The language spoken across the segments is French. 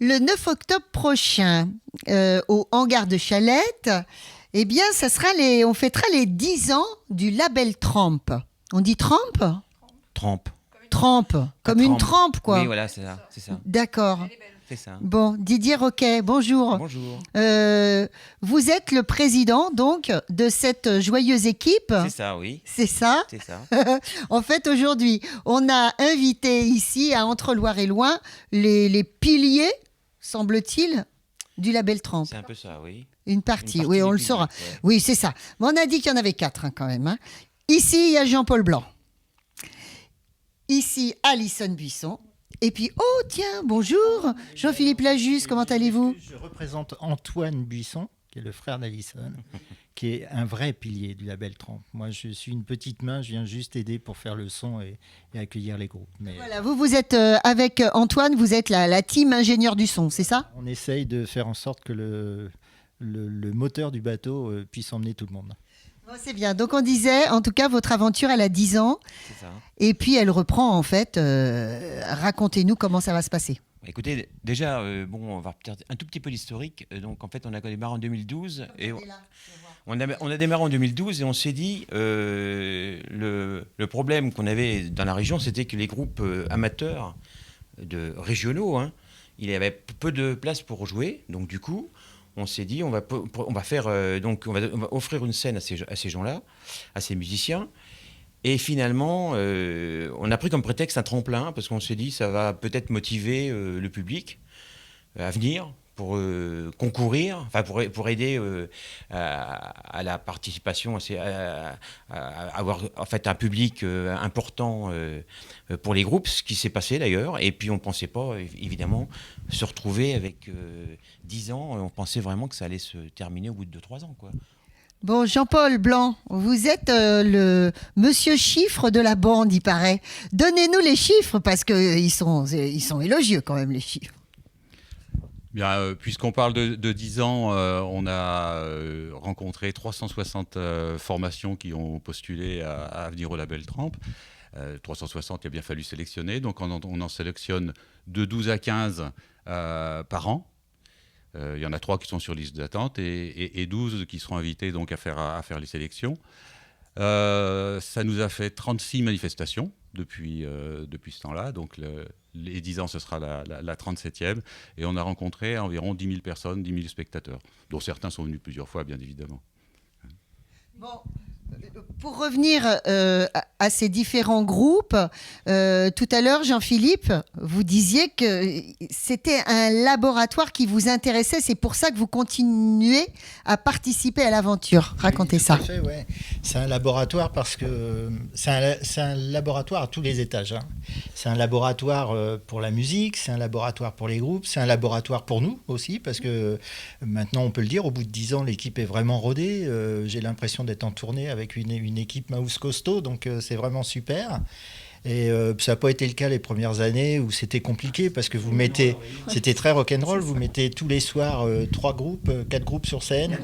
Le 9 octobre prochain, au hangar de Chalette, eh bien, on fêtera les 10 ans du label Tramp. On dit Tramp? Trempe. Tramp, comme une trempe, quoi. Oui, voilà, c'est ça. C'est ça. D'accord. C'est ça. Bon, Didier Roquet, bonjour. Bonjour. Vous êtes le président, donc, de cette joyeuse équipe. C'est ça, oui. C'est ça. C'est ça. En fait, aujourd'hui, on a invité ici, à Entre-Loire-et-Loing, les piliers, semble-t-il, du label Tramp. C'est un peu ça, oui. Une partie, Une oui, on du le public, saura. ouais. Oui, c'est ça. Mais on a dit qu'il y en avait 4 quand même. Hein. Ici, il y a Jean-Paul Blanc. Ici, Alison Buisson. Et puis, oh tiens, bonjour, Jean-Philippe Lajusse, comment allez-vous? Je représente Antoine Buisson, qui est le frère d'Alison, qui est un vrai pilier du label Tramp. Moi, je suis une petite main, je viens juste aider pour faire le son et accueillir les groupes. Mais Voilà, vous êtes avec Antoine, vous êtes la team ingénieur du son, c'est ça? on essaye de faire en sorte que le moteur du bateau puisse emmener tout le monde. Bon, c'est bien. Donc on disait, en tout cas, votre aventure, elle a 10 ans. C'est ça. Et puis elle reprend, en fait. Racontez-nous comment ça va se passer. Écoutez, déjà, on va peut-être un tout petit peu l'historique. Donc, en fait, on a démarré en 2012. Et on a démarré en 2012 et on s'est dit, le problème qu'on avait dans la région, c'était que les groupes amateurs régionaux, hein, il y avait peu de place pour jouer. Donc, du coup, on s'est dit, on va offrir une scène à ces gens-là, à ces musiciens. Et finalement, on a pris comme prétexte un tremplin, parce qu'on s'est dit, ça va peut-être motiver le public à venir pour concourir, enfin pour aider à la participation, à avoir en fait un public important pour les groupes, ce qui s'est passé d'ailleurs. Et puis on ne pensait pas, évidemment, se retrouver avec 10 ans. On pensait vraiment que ça allait se terminer au bout de 2-3 ans, quoi. Bon, Jean-Paul Blanc, vous êtes le monsieur chiffre de la bande, il paraît. Donnez-nous les chiffres, parce qu'ils sont élogieux quand même, les chiffres. Bien, puisqu'on parle de 10 ans, on a rencontré 360 formations qui ont postulé à venir au label Tramp. 360, il a bien fallu sélectionner. Donc on en sélectionne de 12 à 15 par an. Il y en a 3 qui sont sur liste d'attente et 12 qui seront invités donc à faire les sélections. Ça nous a fait 36 manifestations depuis ce temps-là. Donc les 10 ans, ce sera la 37e. Et on a rencontré environ 10 000 personnes, 10 000 spectateurs, dont certains sont venus plusieurs fois, bien évidemment. Bon, pour revenir à ces différents groupes, tout à l'heure, Jean-Philippe, vous disiez que c'était un laboratoire qui vous intéressait. C'est pour ça que vous continuez à participer à l'aventure. Racontez ça. Tout à fait, ouais. C'est un laboratoire parce que c'est un laboratoire à tous les étages. Hein. C'est un laboratoire pour la musique, c'est un laboratoire pour les groupes, c'est un laboratoire pour nous aussi, parce que maintenant, on peut le dire, au bout de 10 ans, l'équipe est vraiment rodée. J'ai l'impression d'être en tournée avec une équipe Mouse costaud, donc c'est vraiment super. Et ça n'a pas été le cas les premières années où c'était compliqué parce que c'était très rock'n'roll, vous mettez tous les soirs 4 groupes sur scène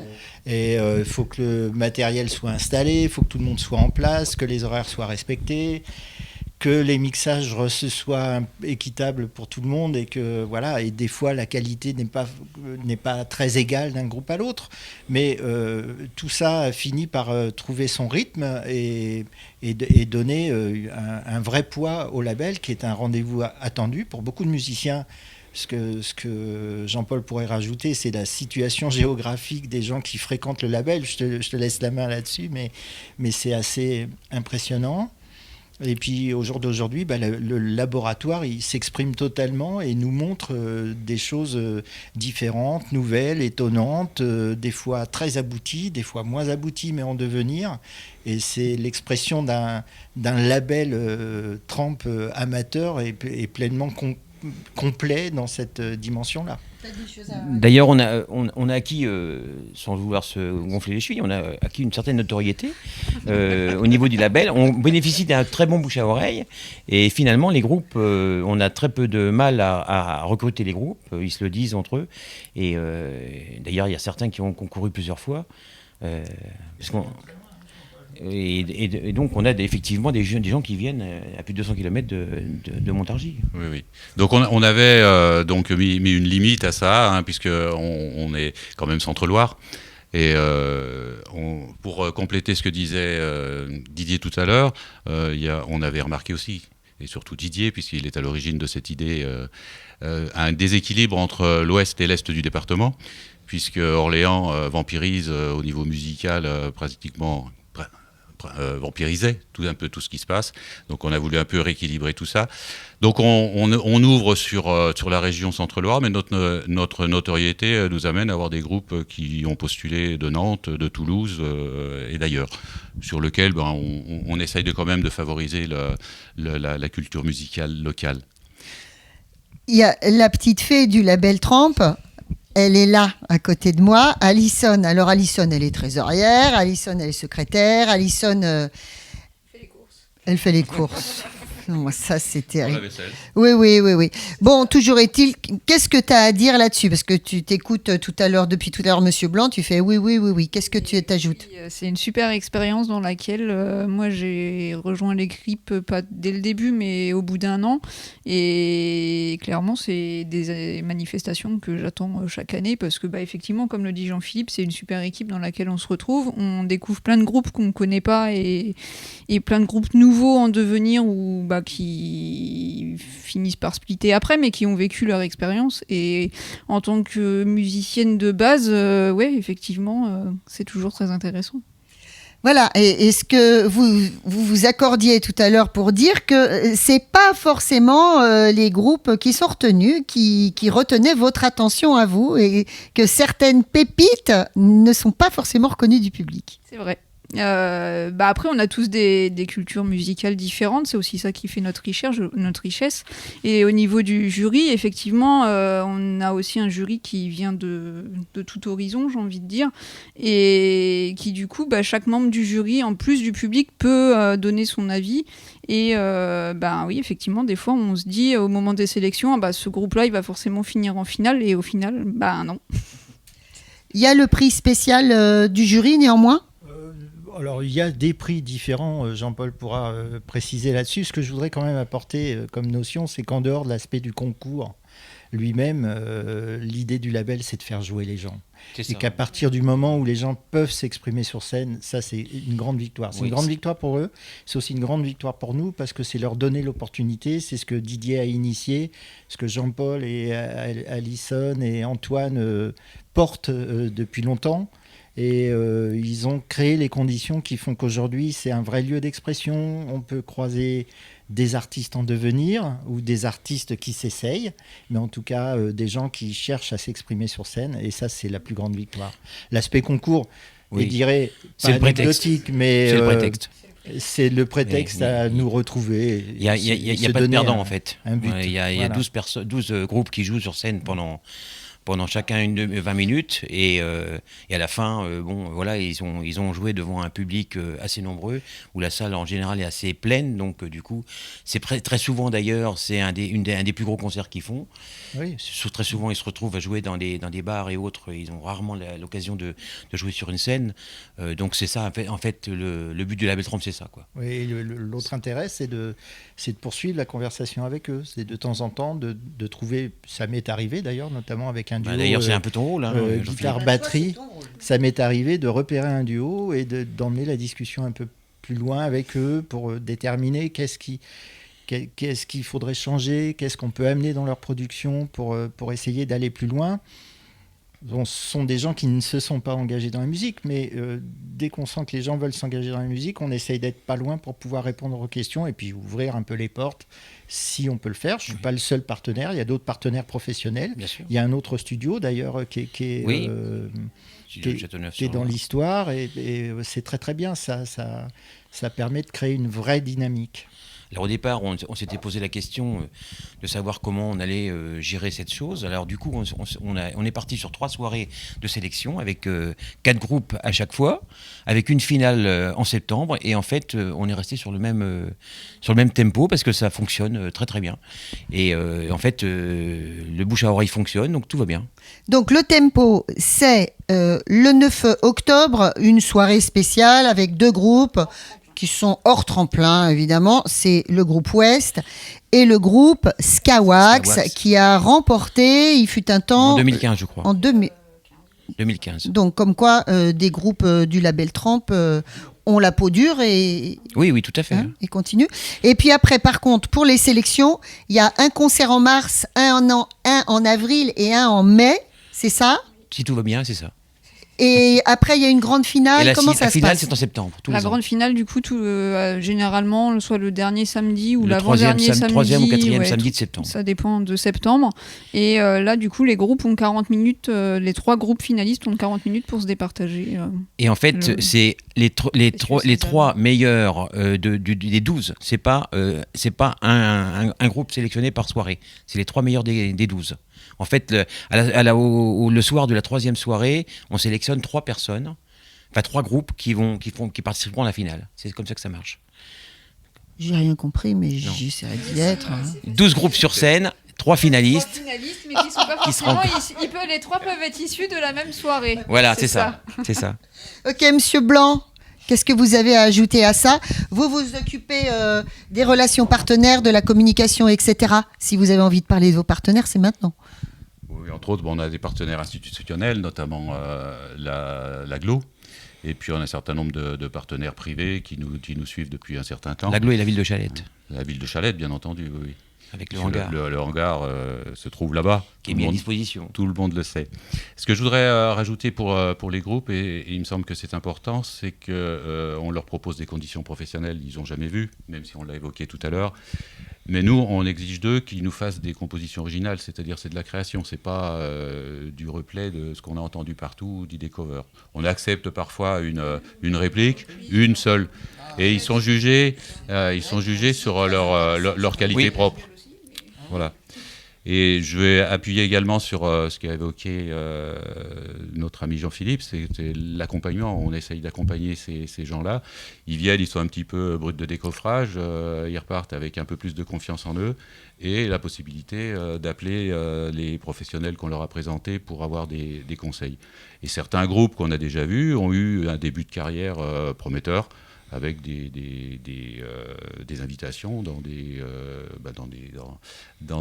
et il faut que le matériel soit installé, il faut que tout le monde soit en place, que les horaires soient respectés, que les mixages soient équitables pour tout le monde et que voilà, et des fois la qualité n'est pas très égale d'un groupe à l'autre, mais tout ça finit par trouver son rythme et donner un vrai poids au label qui est un rendez-vous attendu pour beaucoup de musiciens. Ce que Jean-Paul pourrait rajouter, c'est la situation géographique des gens qui fréquentent le label. Je te laisse la main là-dessus, mais c'est assez impressionnant. Et puis au jour d'aujourd'hui, le laboratoire il s'exprime totalement et nous montre des choses différentes, nouvelles, étonnantes, des fois très abouties, des fois moins abouties mais en devenir. Et c'est l'expression d'un label Tramp amateur et pleinement complet dans cette dimension-là. D'ailleurs, on a acquis, sans vouloir se gonfler les chevilles, on a acquis une certaine notoriété au niveau du label. On bénéficie d'un très bon bouche à oreille. Et finalement, les groupes, on a très peu de mal à recruter les groupes. Ils se le disent entre eux. Et d'ailleurs, il y a certains qui ont concouru plusieurs fois. Et donc, on a effectivement des gens qui viennent à plus de 200 km de Montargis. Oui, oui. Donc on avait donc mis une limite à ça, hein, puisque on est quand même Centre-Loire. Et pour compléter ce que disait Didier tout à l'heure, on avait remarqué aussi, et surtout Didier, puisqu'il est à l'origine de cette idée, un déséquilibre entre l'ouest et l'est du département, puisque Orléans vampirise au niveau musical pratiquement vampirisait un peu tout ce qui se passe. Donc on a voulu un peu rééquilibrer tout ça. Donc on ouvre sur la région Centre-Loire, mais notre notoriété nous amène à avoir des groupes qui ont postulé de Nantes, de Toulouse et d'ailleurs, sur lequel on essaye quand même de favoriser la culture musicale locale. Il y a la petite fée du label Tramp. Elle est là, à côté de moi. Alison, alors Alison, elle est trésorière. Alison, elle est secrétaire. Alison, elle fait les courses. Non, ça, c'est terrible. Oui. Bon, toujours est-il, qu'est-ce que tu as à dire là-dessus? Parce que tu t'écoutes depuis tout à l'heure, Monsieur Blanc, tu fais oui. Qu'est-ce que tu t'ajoutes? C'est une super expérience dans laquelle moi j'ai rejoint les Cripes, pas dès le début, mais au bout d'un an. Et clairement, c'est des manifestations que j'attends chaque année parce que, effectivement, comme le dit Jean-Philippe, c'est une super équipe dans laquelle on se retrouve. On découvre plein de groupes qu'on ne connaît pas et plein de groupes nouveaux en devenir ou qui finissent par splitter après, mais qui ont vécu leur expérience. Et en tant que musicienne de base, effectivement, c'est toujours très intéressant. Voilà, et est-ce que vous accordiez tout à l'heure pour dire que c'est pas forcément les groupes qui sont retenus, qui retenaient votre attention à vous, et que certaines pépites ne sont pas forcément reconnues du public? C'est vrai. Après, on a tous des cultures musicales différentes, c'est aussi ça qui fait notre richesse. Et au niveau du jury, effectivement, on a aussi un jury qui vient de tout horizon, j'ai envie de dire, et qui du coup, chaque membre du jury, en plus du public, peut donner son avis. Et oui, effectivement, des fois, on se dit au moment des sélections, ce groupe-là, il va forcément finir en finale, et au final, non. Il y a le prix spécial du jury, néanmoins? Alors, il y a des prix différents, Jean-Paul pourra préciser là-dessus. Ce que je voudrais quand même apporter comme notion, c'est qu'en dehors de l'aspect du concours lui-même, l'idée du label, c'est de faire jouer les gens. Et qu'à partir du moment où les gens peuvent s'exprimer sur scène, ça, c'est une grande victoire. C'est une grande victoire pour eux, c'est aussi une grande victoire pour nous, parce que c'est leur donner l'opportunité. C'est ce que Didier a initié, ce que Jean-Paul et Alison et Antoine portent depuis longtemps. Et ils ont créé les conditions qui font qu'aujourd'hui, c'est un vrai lieu d'expression. On peut croiser des artistes en devenir ou des artistes qui s'essayent, mais en tout cas, des gens qui cherchent à s'exprimer sur scène. Et ça, c'est la plus grande victoire. L'aspect concours, je dirais, pas anecdotique, mais c'est le prétexte. C'est le prétexte à nous retrouver. Il n'y a pas de perdant, en fait. Il y a 12 groupes qui jouent sur scène pendant chacun 20 minutes et à la fin ils ont joué devant un public assez nombreux où la salle en général est assez pleine, donc du coup c'est très souvent d'ailleurs c'est un des plus gros concerts qu'ils font. Oui. Très souvent ils se retrouvent à jouer dans des bars et autres, ils ont rarement l'occasion de jouer sur une scène, donc c'est ça en fait le but du label Tramp, c'est ça, quoi. Oui, l'autre intérêt c'est de poursuivre la conversation avec eux, c'est de temps en temps de trouver, ça m'est arrivé d'ailleurs notamment avec un duo. D'ailleurs, c'est un peu ton rôle. Guitare-batterie. Ça m'est arrivé de repérer un duo et d'emmener la discussion un peu plus loin avec eux pour déterminer qu'est-ce qu'il faudrait changer, qu'est-ce qu'on peut amener dans leur production pour essayer d'aller plus loin. Ce sont des gens qui ne se sont pas engagés dans la musique, mais dès qu'on sent que les gens veulent s'engager dans la musique, on essaye d'être pas loin pour pouvoir répondre aux questions et puis ouvrir un peu les portes si on peut le faire. Je ne suis pas le seul partenaire, il y a d'autres partenaires professionnels. Bien sûr. Il y a un autre studio d'ailleurs qui est dans l'histoire et c'est très très bien. Ça permet de créer une vraie dynamique. Alors au départ, on s'était posé la question de savoir comment on allait gérer cette chose. Alors du coup, on est parti sur 3 soirées de sélection avec 4 groupes à chaque fois, avec une finale en septembre. Et en fait, on est resté sur le même tempo parce que ça fonctionne très très bien. Et en fait, le bouche à oreille fonctionne, donc tout va bien. Donc le tempo, c'est le 9 octobre, une soirée spéciale avec 2 groupes qui sont hors tremplin, évidemment. C'est le groupe Ouest et le groupe Skawax, qui a remporté, il fut un temps... En 2015, je crois. En 2015. Donc, comme quoi, des groupes du label Tramp ont la peau dure et... Oui, tout à fait. Et continuent. Et puis après, par contre, pour les sélections, il y a un concert en mars, un en avril et un en mai, c'est ça ? Si tout va bien, c'est ça. Et après, il y a une grande finale. Et Comment ça la se finale, passe ? c'est en septembre. La grande finale, du coup, généralement, soit le dernier samedi ou le l'avant-dernier samedi. 3e ou 4e samedi de septembre. Ça dépend de septembre. Et là, du coup, les groupes ont 40 minutes. Les 3 groupes finalistes ont 40 minutes pour se départager. Et en fait, c'est les 3 meilleurs des 12. C'est pas un groupe sélectionné par soirée. C'est les 3 meilleurs des 12. En fait, le soir de la 3e soirée, on sélectionne 3 personnes, enfin 3 groupes qui participeront à la finale. C'est comme ça que ça marche. J'ai rien compris, mais j'essaierai d'y être. 12 groupes sur scène, 3 finalistes. 3 finalistes, mais qui sont pas forcément... les 3 peuvent être issus de la même soirée. Voilà, c'est ça. C'est ça. Ok, Monsieur Blanc, qu'est-ce que vous avez à ajouter à ça ? Vous vous occupez des relations partenaires, de la communication, etc. Si vous avez envie de parler de vos partenaires, c'est maintenant. Oui, entre autres, on a des partenaires institutionnels, notamment l'AGLO. Et puis on a un certain nombre de partenaires privés qui nous suivent depuis un certain temps. L'AGLO et la ville de Chalette. La ville de Chalette, bien entendu, oui. Avec le hangar. Le hangar se trouve là-bas. Qui est mis à disposition. Tout le monde le sait. Ce que je voudrais rajouter pour les groupes, et il me semble que c'est important, c'est qu'on leur propose des conditions professionnelles qu'ils n'ont jamais vues, même si on l'a évoqué tout à l'heure. Mais nous, on exige d'eux qu'ils nous fassent des compositions originales, c'est-à-dire c'est de la création, c'est pas du replay de ce qu'on a entendu partout ou d'idées cover. On accepte parfois une réplique, une seule, et ils sont jugés sur leur qualité propre. Voilà. Et je vais appuyer également sur ce qu'a évoqué notre ami Jean-Philippe, c'est l'accompagnement. On essaye d'accompagner ces gens-là. Ils viennent, ils sont un petit peu bruts de décoffrage, ils repartent avec un peu plus de confiance en eux et la possibilité d'appeler les professionnels qu'on leur a présentés pour avoir des conseils. Et certains groupes qu'on a déjà vus ont eu un début de carrière prometteur, avec des invitations dans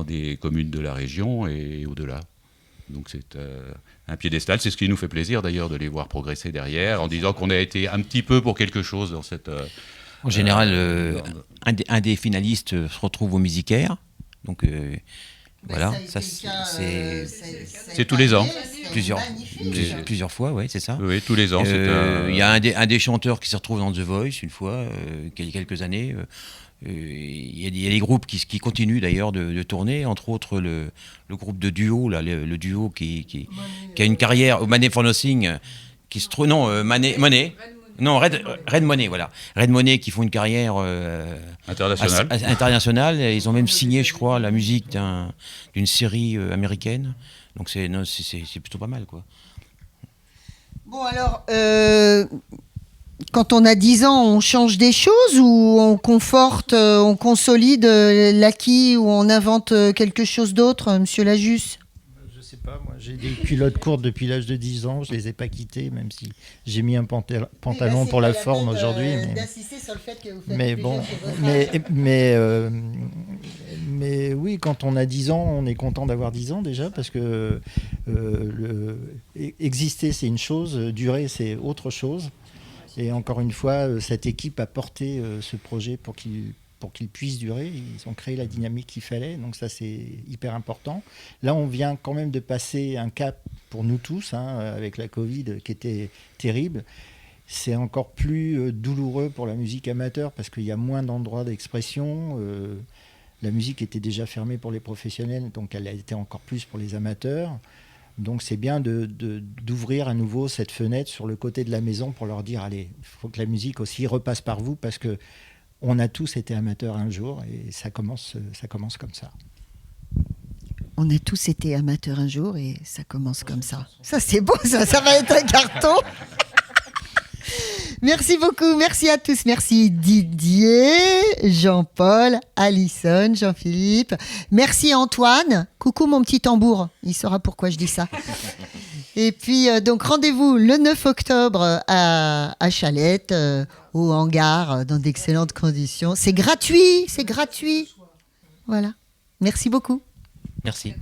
des communes de la région et au-delà. Donc c'est un piédestal, c'est ce qui nous fait plaisir d'ailleurs de les voir progresser derrière, en disant qu'on a été un petit peu pour quelque chose dans cette... En général, un des finalistes se retrouve au Musicaire, donc... voilà, c'est tous les ans. Plusieurs fois, oui, c'est ça. Oui, tous les ans. Il y a un des chanteurs qui se retrouve dans The Voice une fois, il y a quelques années. Il y a des groupes qui continuent d'ailleurs de tourner, entre autres le groupe de duo, là, le duo qui a une carrière au Money for Nothing, qui se trouve... Non, Money. Non, Red Money, voilà. Red Money qui font une carrière internationale. Ils ont même signé, je crois, la musique d'une série américaine. Donc c'est plutôt pas mal, quoi. Bon, alors, quand on a 10 ans, on change des choses ou on conforte, on consolide l'acquis ou on invente quelque chose d'autre, Monsieur Lajus ? Je sais pas, moi j'ai des culottes courtes depuis l'âge de 10 ans, je les ai pas quittées, même si j'ai mis un pantalon pour la forme aujourd'hui. D'insister sur le fait que vous faites mais bon, mais oui, quand on a 10 ans, on est content d'avoir 10 ans déjà, parce que exister c'est une chose, durer c'est autre chose. Et encore une fois, cette équipe a porté ce projet pour qu'il puisse durer. Ils ont créé la dynamique qu'il fallait, donc ça c'est hyper important. Là, on vient quand même de passer un cap pour nous tous, avec la Covid qui était terrible. C'est encore plus douloureux pour la musique amateur parce qu'il y a moins d'endroits d'expression. La musique était déjà fermée pour les professionnels, donc elle a été encore plus pour les amateurs. Donc c'est bien d'ouvrir à nouveau cette fenêtre sur le côté de la maison pour leur dire allez, il faut que la musique aussi repasse par vous parce que On a tous été amateurs un jour et ça commence comme ça. On a tous été amateurs un jour et ça commence comme ça. Ça, c'est beau, ça va être un carton. Merci beaucoup, merci à tous. Merci Didier, Jean-Paul, Alison, Jean-Philippe. Merci Antoine. Coucou mon petit tambour, il saura pourquoi je dis ça. Et puis, donc, rendez-vous le 9 octobre à Chalette, au hangar, dans d'excellentes conditions. C'est gratuit. Voilà. Merci beaucoup. Merci.